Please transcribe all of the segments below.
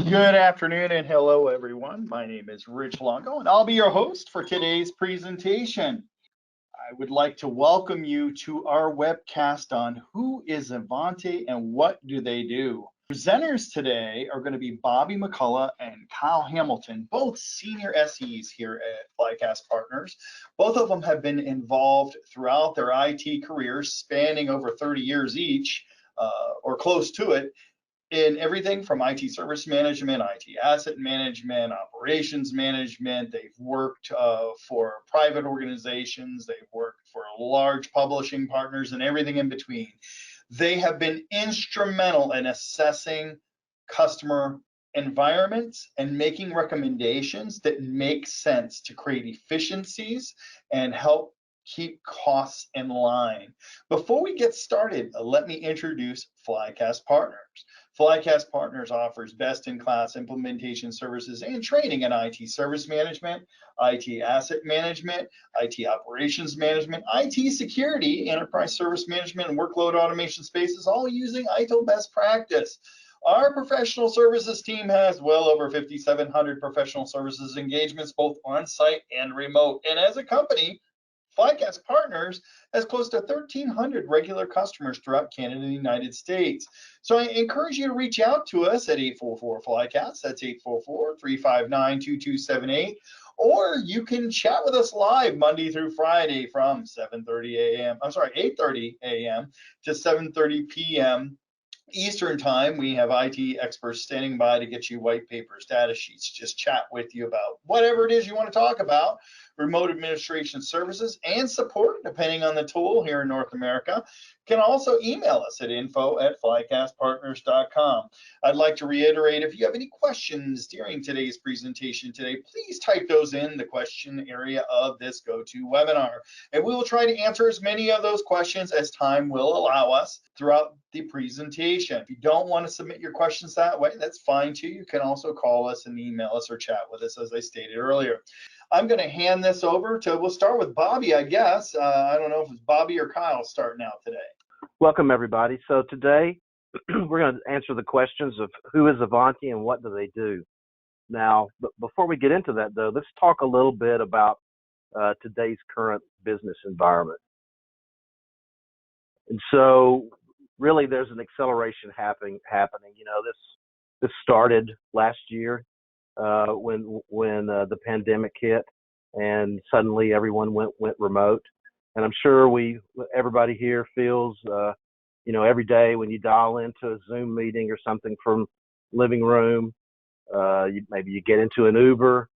Good afternoon and hello, everyone. My name is Rich Longo, and I'll be your host for today's presentation. I would like to welcome you to our webcast on who is Ivanti and what do they do. Presenters today are going to be Bobby McCullough and Kyle Hamilton, both senior SEs here at Flycast Partners. Both of them have been involved throughout their IT careers, spanning over 30 years each, or close to it, in everything from IT service management, IT asset management, operations management. They've worked for private organizations, they've worked for large publishing partners, and everything in between. They have been instrumental in assessing customer environments and making recommendations that make sense to create efficiencies and help keep costs in line. Before we get started, let me introduce Flycast Partners. Flycast Partners offers best-in-class implementation services and training in IT service management, IT asset management, IT operations management, IT security, enterprise service management, and workload automation spaces, all using ITIL best practice. Our professional services team has well over 5,700 professional services engagements, both on-site and remote. And as a company, Flycast Partners has close to 1,300 regular customers throughout Canada and the United States. So I encourage you to reach out to us at 844-FLYCAST, that's 844-359-2278, or you can chat with us live Monday through Friday from 8:30 a.m. to 7:30 p.m. Eastern time. We have IT experts standing by to get you white papers, data sheets, just chat with you about whatever it is you want to talk about. Remote administration services and support, depending on the tool here in North America. Can also email us at info@flycastpartners.com. I'd like to reiterate, if you have any questions during today's presentation today, please type those in the question area of this GoToWebinar, and we will try to answer as many of those questions as time will allow us throughout the presentation. If you don't want to submit your questions that way, that's fine too. You can also call us and email us or chat with us, as I stated earlier. I'm going to hand this over to, we'll start with Bobby, I guess. I don't know if it's Bobby or Kyle starting out today. Welcome, everybody. So today, we're going to answer the questions of who is Ivanti and what do they do. Now, before we get into that, though, let's talk a little bit about today's current business environment. And so, really, there's an acceleration happening. You know, this started last year. When the pandemic hit, and suddenly everyone went remote. And I'm sure everybody here feels, every day when you dial into a Zoom meeting or something from living room, maybe you get into an Uber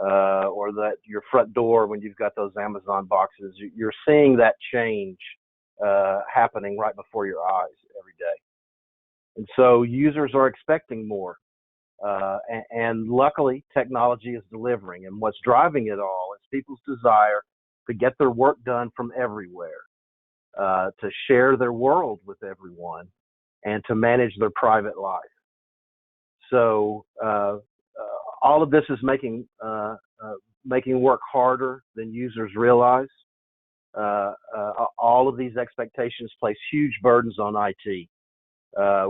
or your front door when you've got those Amazon boxes. You're seeing that change happening right before your eyes every day. And so users are expecting more. And luckily, technology is delivering. And what's driving it all is people's desire to get their work done from everywhere, to share their world with everyone, and to manage their private life. So all of this is making work harder than users realize. All of these expectations place huge burdens on IT,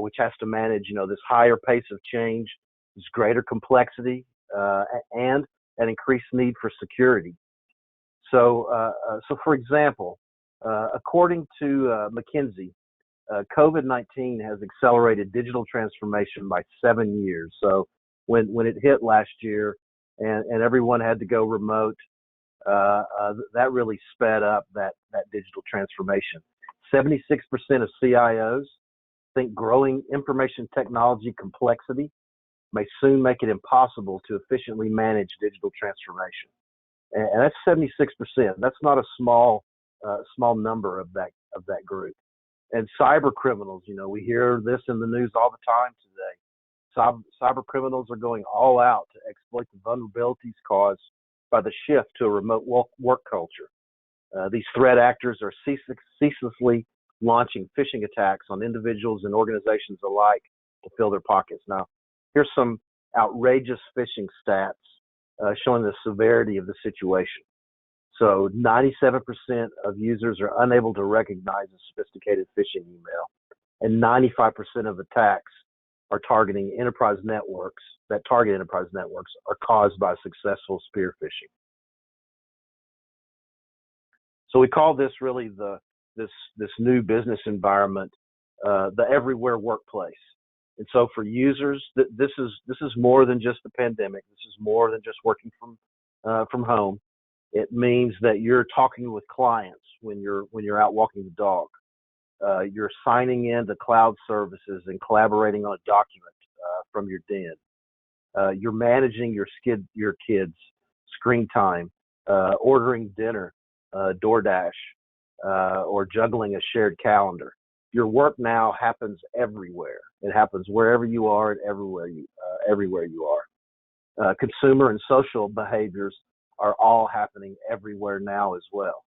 which has to manage, this higher pace of change, this greater complexity, and an increased need for security. So for example, according to McKinsey, COVID-19 has accelerated digital transformation by 7 years. So when it hit last year and everyone had to go remote, that really sped up that digital transformation. 76% of CIOs think growing information technology complexity may soon make it impossible to efficiently manage digital transformation. And that's 76%. That's not a small number of that group. And cyber criminals, we hear this in the news all the time today. Cyber criminals are going all out to exploit the vulnerabilities caused by the shift to a remote work culture. These threat actors are ceaselessly launching phishing attacks on individuals and organizations alike to fill their pockets. Now, here's some outrageous phishing stats showing the severity of the situation. So 97% of users are unable to recognize a sophisticated phishing email, and 95% of attacks are targeting enterprise networks that target enterprise networks are caused by successful spear phishing. So we call this really this new business environment the everywhere workplace. And so for users, this is more than just the pandemic. This is more than just working from home. It means that you're talking with clients when you're out walking the dog. You're signing in to cloud services and collaborating on a document from your den. You're managing your kids' screen time, ordering dinner, DoorDash, or juggling a shared calendar. Your work now happens everywhere. It happens wherever you are and everywhere you are. Consumer and social behaviors are all happening everywhere now as well.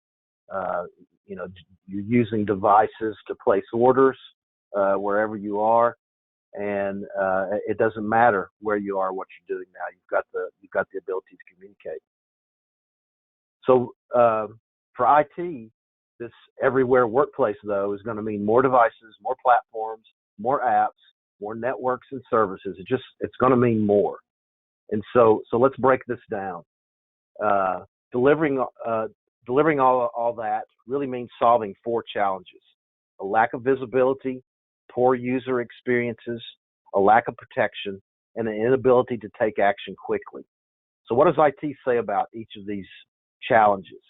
You're using devices to place orders wherever you are, and it doesn't matter where you are, what you're doing now. You've got the ability to communicate. So for IT, this everywhere workplace though is going to mean more devices, more platforms, more apps, more networks and services. It's going to mean more. And so let's break this down. Delivering all that really means solving four challenges: a lack of visibility, poor user experiences, a lack of protection, and an inability to take action quickly. So what does IT say about each of these challenges?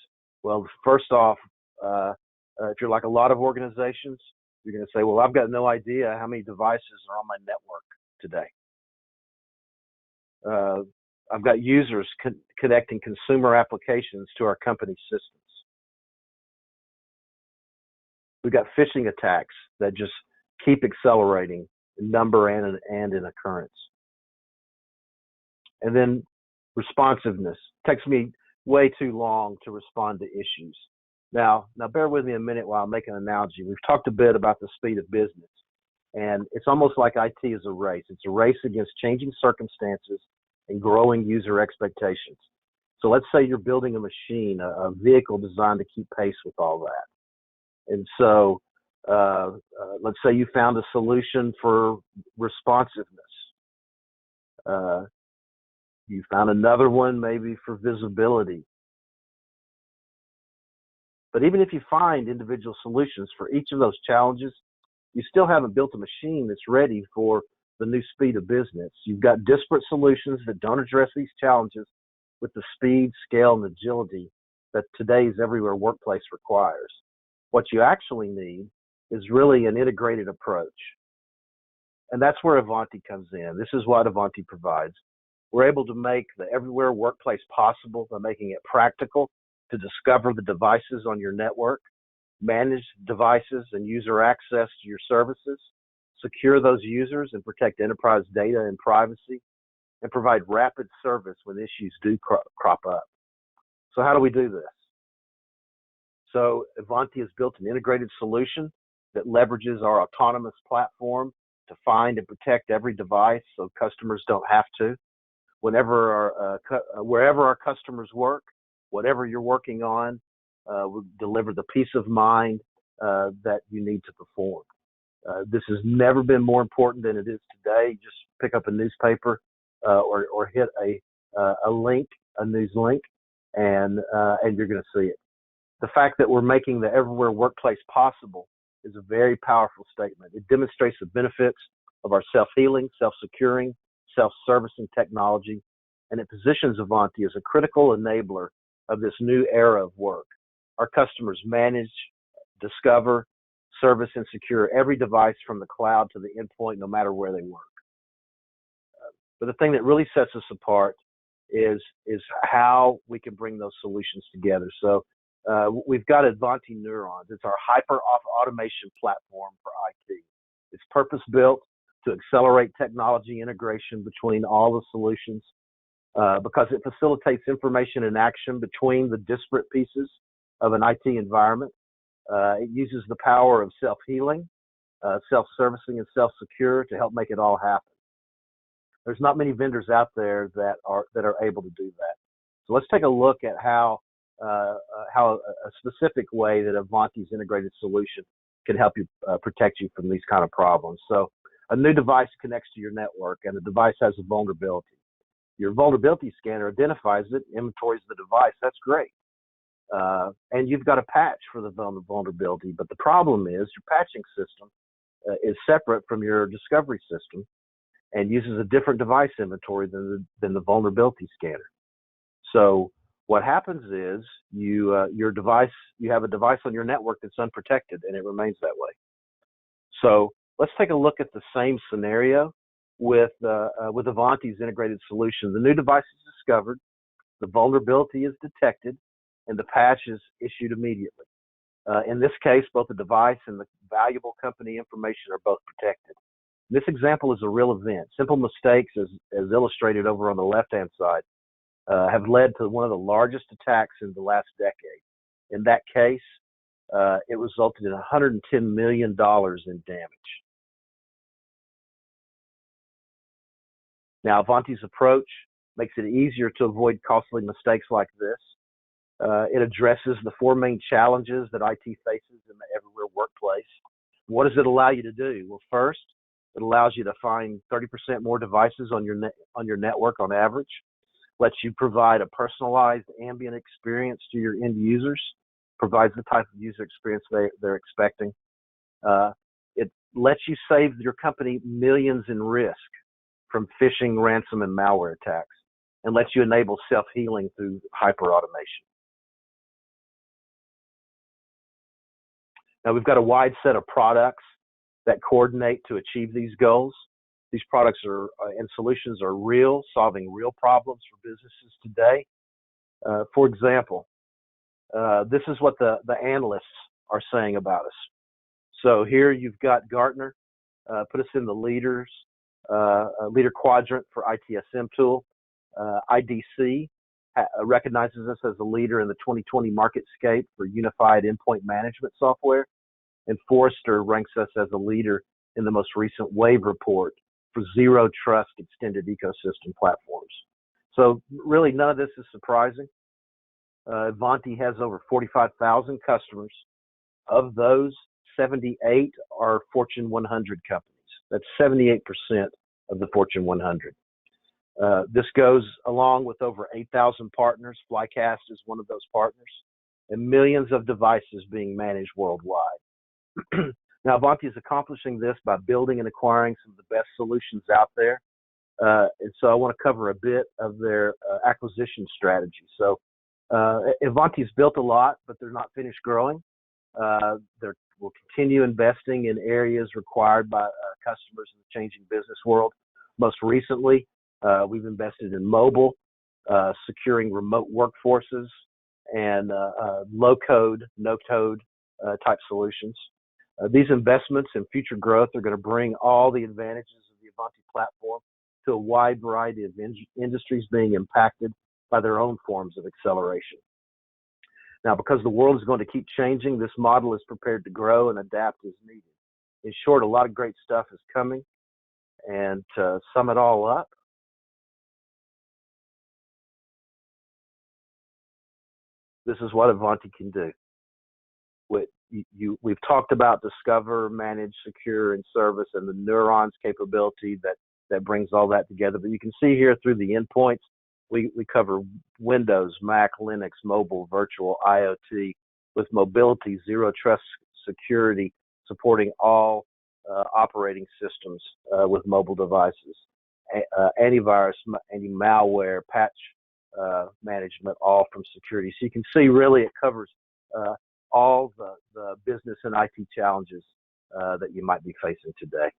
Well, first off, if you're like a lot of organizations, you're going to say, well, I've got no idea how many devices are on my network today. I've got users connecting consumer applications to our company systems. We've got phishing attacks that just keep accelerating in number and in occurrence. And then responsiveness. It takes me way too long to respond to issues. Now bear with me a minute while I make an analogy. We've talked a bit about the speed of business, and it's almost like IT is a race. It's a race against changing circumstances and growing user expectations. So let's say you're building a machine, a vehicle designed to keep pace with all that. And so let's say you found a solution for responsiveness. You found another one maybe for visibility. But even if you find individual solutions for each of those challenges, you still haven't built a machine that's ready for the new speed of business. You've got disparate solutions that don't address these challenges with the speed, scale, and agility that today's everywhere workplace requires. What you actually need is really an integrated approach. And that's where Ivanti comes in. This is what Ivanti provides. We're able to make the everywhere workplace possible by making it practical to discover the devices on your network, manage devices and user access to your services, secure those users and protect enterprise data and privacy, and provide rapid service when issues do crop up. So how do we do this? So Ivanti has built an integrated solution that leverages our autonomous platform to find and protect every device so customers don't have to. Wherever our customers work, whatever you're working on, will deliver the peace of mind that you need to perform. This has never been more important than it is today. Just pick up a newspaper or hit a link, a news link, and you're going to see it. The fact that we're making the everywhere workplace possible is a very powerful statement. It demonstrates the benefits of our self-healing, self-securing, self-servicing technology, and it positions Ivanti as a critical enabler of this new era of work. Our customers manage, discover, service, and secure every device from the cloud to the endpoint, no matter where they work. But the thing that really sets us apart is how we can bring those solutions together. So we've got Ivanti Neurons. It's our hyper automation platform for IT. It's purpose-built to accelerate technology integration between all the solutions because it facilitates information and action between the disparate pieces of an IT environment. It uses the power of self-healing, self-servicing, and self-secure to help make it all happen. There's not many vendors out there that are able to do that. So let's take a look at how a specific way that Ivanti's integrated solution can help you protect you from these kind of problems. So A new device connects to your network, and the device has a vulnerability. Your vulnerability scanner identifies it, inventories the device. That's great. And you've got a patch for the vulnerability. But the problem is your patching system is separate from your discovery system and uses a different device inventory than the vulnerability scanner. So what happens is you have a device on your network that's unprotected, and it remains that way. So let's take a look at the same scenario with Ivanti's integrated solution. The new device is discovered, the vulnerability is detected, and the patch is issued immediately. In this case, both the device and the valuable company information are both protected. This example is a real event. Simple mistakes, as illustrated over on the left-hand side, have led to one of the largest attacks in the last decade. In that case, it resulted in $110 million in damage. Now, Ivanti's approach makes it easier to avoid costly mistakes like this. It addresses the four main challenges that IT faces in the everywhere workplace. What does it allow you to do? Well, first, it allows you to find 30% more devices on your network on average. Lets you provide a personalized ambient experience to your end users. Provides the type of user experience they're expecting. It lets you save your company millions in risk from phishing, ransom, and malware attacks, and lets you enable self-healing through hyper-automation. Now, we've got a wide set of products that coordinate to achieve these goals. These products and solutions are real, solving real problems for businesses today. For example, this is what the analysts are saying about us. So here you've got Gartner, put us in the leader quadrant for ITSM tool. IDC recognizes us as a leader in the 2020 MarketScape for unified endpoint management software. And Forrester ranks us as a leader in the most recent Wave report for zero trust extended ecosystem platforms. So really none of this is surprising. Ivanti has over 45,000 customers. Of those, 78 are Fortune 100 companies. That's 78% of the Fortune 100. This goes along with over 8,000 partners. Flycast is one of those partners, and millions of devices being managed worldwide. Now, Ivanti is accomplishing this by building and acquiring some of the best solutions out there. And so I want to cover a bit of their acquisition strategy. So Ivanti's built a lot, but they're not finished growing. We'll continue investing in areas required by customers in the changing business world. Most recently, we've invested in mobile, securing remote workforces, and low-code, no-code type solutions. These investments in future growth are going to bring all the advantages of the Ivanti platform to a wide variety of industries being impacted by their own forms of acceleration. Now, because the world is going to keep changing, this model is prepared to grow and adapt as needed. In short, a lot of great stuff is coming. And to sum it all up, this is what Ivanti can do. We've talked about discover, manage, secure, and service, and the Neurons capability that brings all that together. But you can see here through the endpoints, we cover Windows, Mac, Linux, mobile, virtual, IoT, with mobility, zero trust security, supporting all operating systems with mobile devices, antivirus, anti-malware, patch management, all from security. So you can see really it covers all the business and IT challenges that you might be facing today.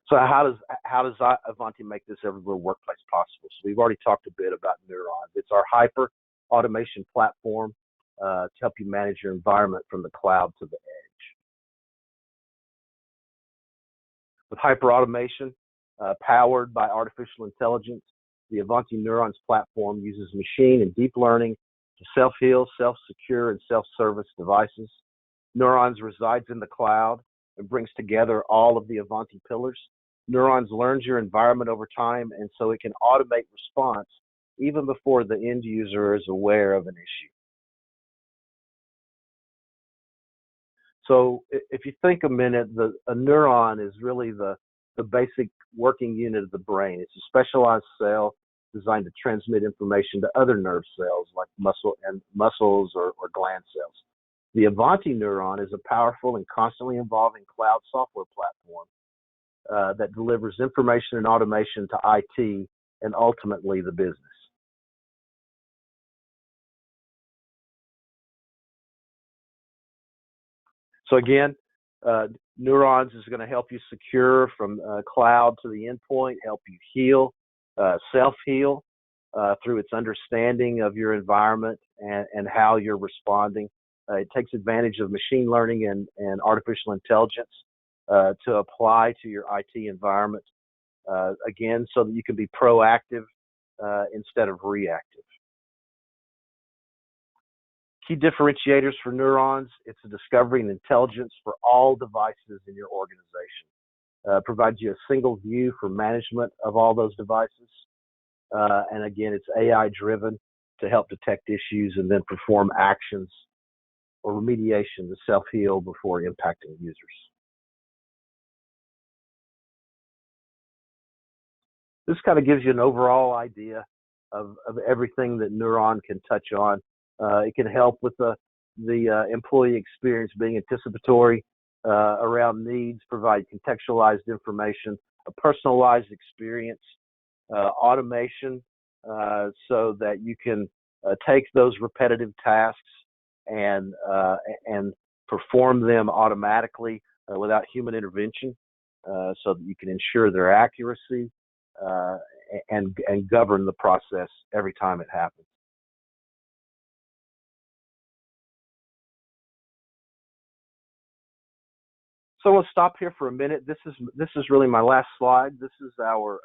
So how does Ivanti make this everywhere workplace possible? So we've already talked a bit about Neurons. It's our hyper automation platform to help you manage your environment from the cloud to the edge. With hyper automation powered by artificial intelligence, the Ivanti Neurons platform uses machine and deep learning to self-heal, self-secure, and self-service devices. Neurons resides in the cloud and brings together all of the Ivanti pillars. Neurons learns your environment over time, and so it can automate response even before the end user is aware of an issue. So if you think a minute, a neuron is really the basic working unit of the brain. It's a specialized cell designed to transmit information to other nerve cells like muscles or gland cells. The Ivanti neuron is a powerful and constantly evolving cloud software platform that delivers information and automation to IT and ultimately the business. So again, Neurons is going to help you secure from cloud to the endpoint, help you heal, self-heal through its understanding of your environment and how you're responding. It takes advantage of machine learning and artificial intelligence to apply to your IT environment, again, so that you can be proactive instead of reactive. Key differentiators for Neurons: it's a discovery and intelligence for all devices in your organization. Provides you a single view for management of all those devices. And again, it's AI driven to help detect issues and then perform actions or remediation to self-heal before impacting users. This kind of gives you an overall idea of everything that Neuron can touch on. It can help with the employee experience, being anticipatory around needs, provide contextualized information, a personalized experience, automation, so that you can take those repetitive tasks and perform them automatically without human intervention, so that you can ensure their accuracy and govern the process every time it happens. So we'll stop here for a minute. This is really my last slide. This is our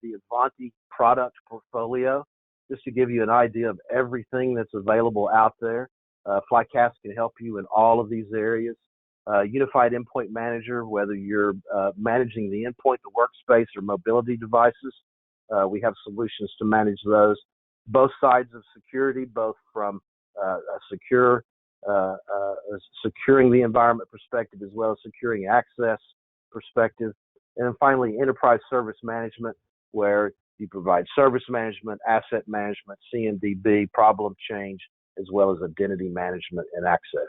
the Ivanti product portfolio, just to give you an idea of everything that's available out there. Flycast can help you in all of these areas. Unified Endpoint Manager, whether you're managing the endpoint, the workspace, or mobility devices, we have solutions to manage those. Both sides of security, both from a securing the environment perspective as well as securing access perspective. And then finally, enterprise service management, where you provide service management, asset management, CMDB, problem change, as well as identity management and access.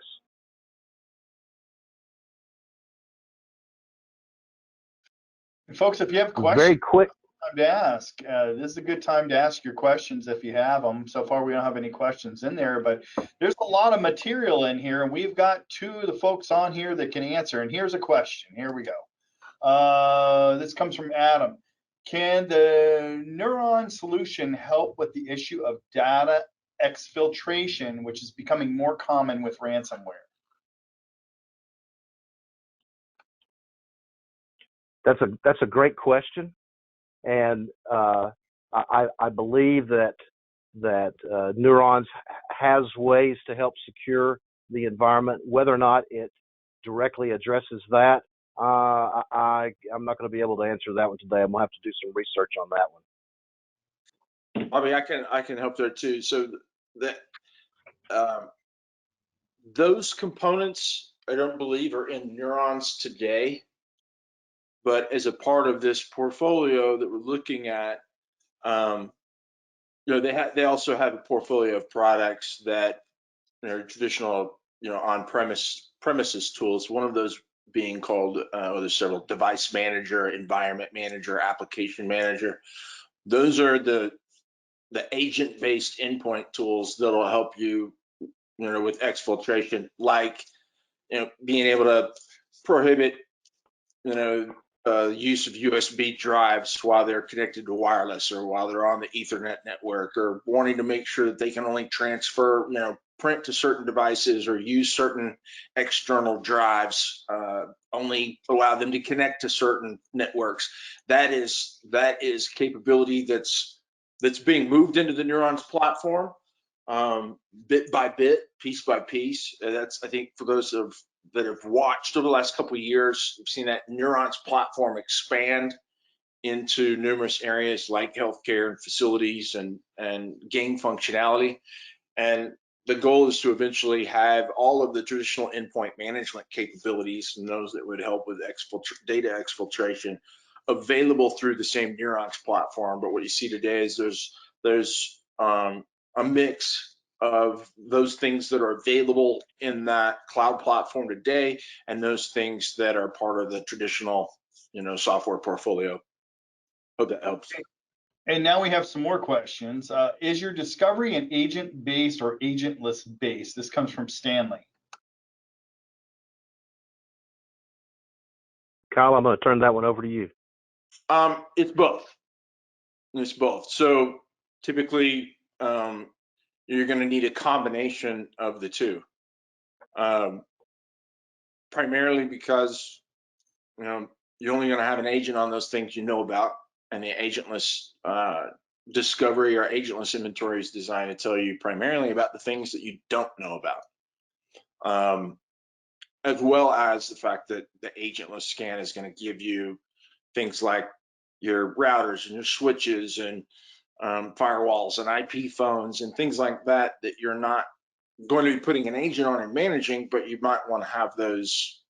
And folks, if you have questions, very quick time to ask. This is a good time to ask your questions if you have them. So far, we don't have any questions in there, but there's a lot of material in here, and we've got two of the folks on here that can answer. And here's a question. Here we go. This comes from Adam. Can the Neuron solution help with the issue of data exfiltration, which is becoming more common with ransomware? That's a great question, and I believe that Neurons has ways to help secure the environment. Whether or not it directly addresses that, I'm not going to be able to answer that one today. I'm going to have to do some research on that one. I mean, I can help there too. So that those components, I don't believe, are in Neurons today, but as a part of this portfolio that we're looking at, they also have a portfolio of products that are traditional, on-premises tools. One of those being called, there's several: device manager, environment manager, application manager. Those are the agent-based endpoint tools that'll help you, with exfiltration, like, being able to prohibit, use of USB drives while they're connected to wireless or while they're on the Ethernet network, or wanting to make sure that they can only transfer, print to certain devices or use certain external drives, only allow them to connect to certain networks. That is capability that's being moved into the Neurons platform, bit by bit, piece by piece. That's, I think, for those that have watched over the last couple of years, we've seen that Neurons platform expand into numerous areas like healthcare and facilities and gain functionality. And the goal is to eventually have all of the traditional endpoint management capabilities and those that would help with data exfiltration available through the same Neurons platform. But what you see today is there's a mix of those things that are available in that cloud platform today and those things that are part of the traditional, software portfolio. Hope that helps. And now we have some more questions. Is your discovery an agent-based or agentless-based? This comes from Stanley. Kyle, I'm going to turn that one over to you. It's both. It's both. So typically, you're going to need a combination of the two. Primarily because you're only going to have an agent on those things you know about, and the agentless discovery or agentless inventory is designed to tell you primarily about the things that you don't know about, as well as the fact that the agentless scan is going to give you things like your routers and your switches and firewalls and IP phones and things like that you're not going to be putting an agent on and managing, but you might want to have those,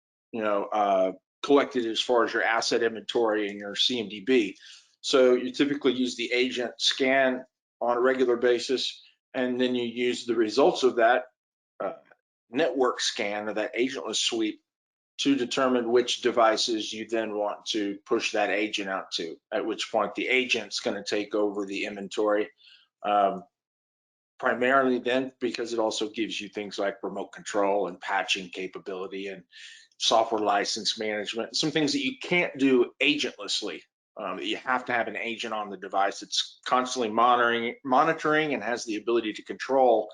collected as far as your asset inventory and your CMDB. So you typically use the agent scan on a regular basis, and then you use the results of that network scan or that agentless sweep to determine which devices you then want to push that agent out to, at which point the agent's going to take over the inventory. Primarily then, because it also gives you things like remote control and patching capability and software license management, some things that you can't do agentlessly. You have to have an agent on the device that's constantly monitoring and has the ability to control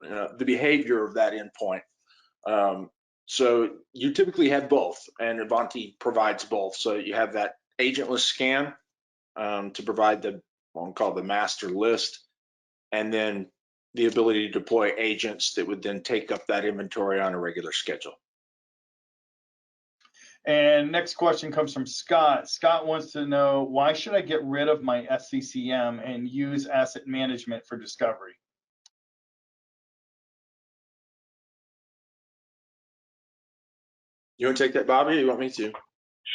the behavior of that endpoint. So you typically have both, and Ivanti provides both. So you have that agentless scan to provide what we call the master list, and then the ability to deploy agents that would then take up that inventory on a regular schedule. And next question comes from Scott. Scott wants to know, why should I get rid of my SCCM and use asset management for discovery? You want to take that, Bobby, or you want me to?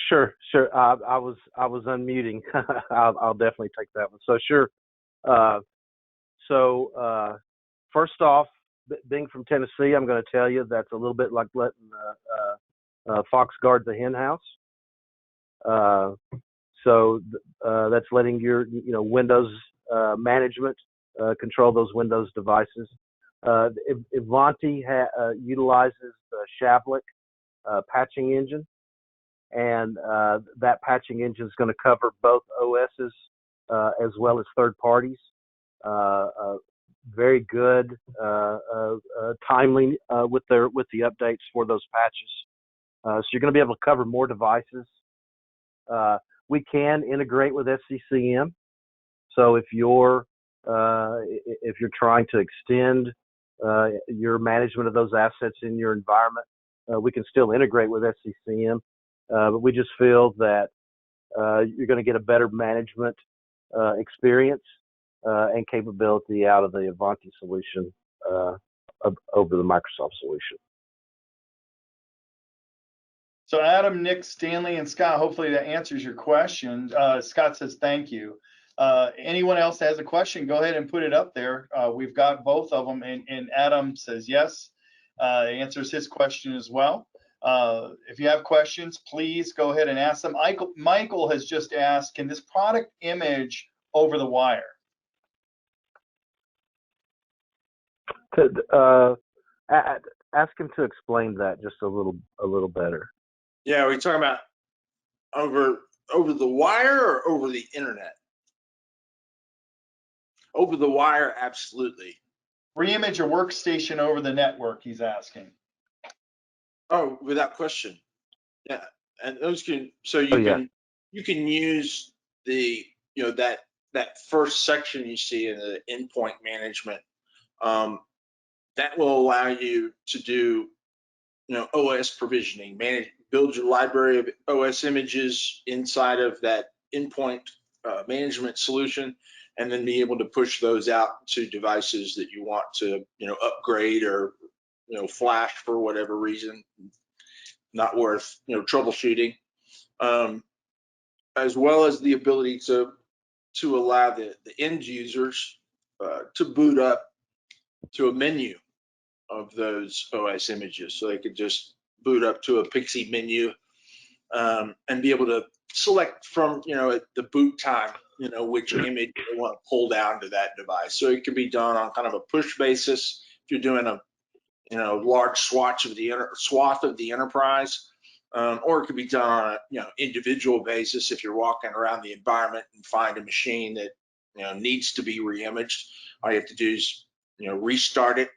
Sure. I was unmuting. I'll definitely take that one. So sure. First off, being from Tennessee, I'm going to tell you that's a little bit like letting fox guard the hen house. That's letting your Windows management control those Windows devices. Ivanti utilizes the Shavlik patching engine, and that patching engine is going to cover both OSs as well as third parties. Very good, timely with the updates for those patches. So you're going to be able to cover more devices. We can integrate with SCCM. So if you're trying to extend your management of those assets in your environment, we can still integrate with SCCM. But we just feel that you're going to get a better management experience and capability out of the Ivanti solution over the Microsoft solution. So Adam, Nick, Stanley, and Scott, hopefully that answers your question. Scott says thank you. Anyone else that has a question, go ahead and put it up there. We've got both of them, and Adam says yes. Answers his question as well. If you have questions, please go ahead and ask them. Michael has just asked, can this product image over the wire? Ask him to explain that just a little better. Yeah, are we talking about over the wire or over the internet? Over the wire, absolutely. Reimage your workstation over the network, he's asking. Oh, without question. Yeah, and those can you can use the that first section you see in the endpoint management. That will allow you to do OS provisioning, build your library of OS images inside of that endpoint management solution, and then be able to push those out to devices that you want to, upgrade or, flash for whatever reason, not worth, troubleshooting, as well as the ability to allow the end users to boot up to a menu of those OS images. So they could just boot up to a Pixie menu and be able to select from, at the boot time, which image they want to pull down to that device. So it can be done on kind of a push basis if you're doing a, large swath of the enterprise, or it could be done on a, individual basis if you're walking around the environment and find a machine that, needs to be reimaged. All you have to do is, restart it,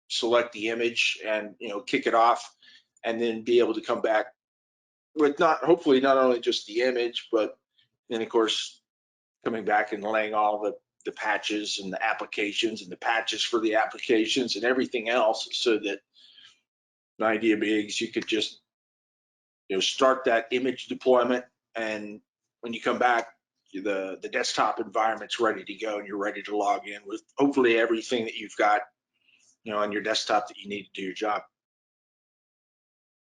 select the image, and kick it off, and then be able to come back with hopefully not only just the image, but then of course coming back and laying all the patches and the applications and the patches for the applications and everything else, so that the idea being is you could just start that image deployment, and when you come back, the desktop environment's ready to go and you're ready to log in with hopefully everything that you've got on your desktop that you need to do your job.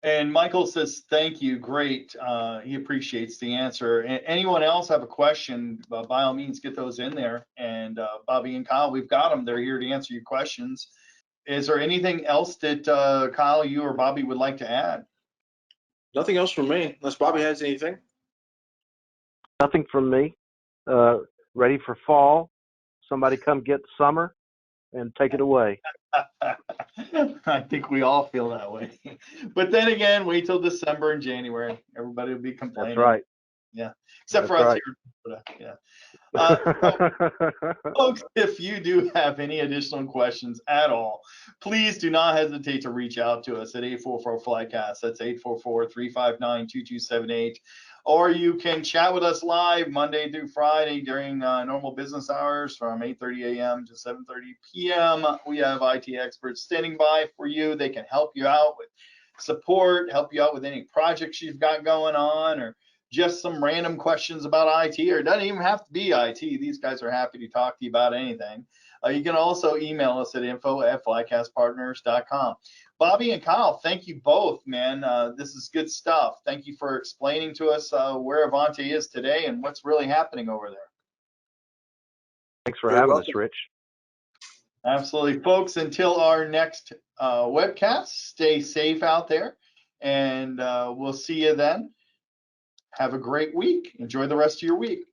And Michael says, thank you, great. He appreciates the answer. Anyone else have a question, by all means, get those in there. And Bobby and Kyle, we've got them. They're here to answer your questions. Is there anything else that Kyle, you or Bobby would like to add? Nothing else from me, unless Bobby has anything. Nothing from me. Ready for fall. Somebody come get summer and take it away. I think we all feel that way. But then again, wait till December and January. Everybody will be complaining. That's right. Yeah, except for us here in Florida. Yeah. Folks, if you do have any additional questions at all, please do not hesitate to reach out to us at 844-FLYCAST. That's 844-359-2278. Or you can chat with us live Monday through Friday during normal business hours from 8:30 a.m. to 7:30 p.m. We have IT experts standing by for you. They can help you out with support, help you out with any projects you've got going on, or just some random questions about IT, or it doesn't even have to be IT. These guys are happy to talk to you about anything. You can also email us at info@flycastpartners.com. Bobby and Kyle, thank you both, man. This is good stuff. Thank you for explaining to us where Ivanti is today and what's really happening over there. Thanks for having us, Rich. Absolutely. Folks, until our next webcast, stay safe out there, and we'll see you then. Have a great week. Enjoy the rest of your week.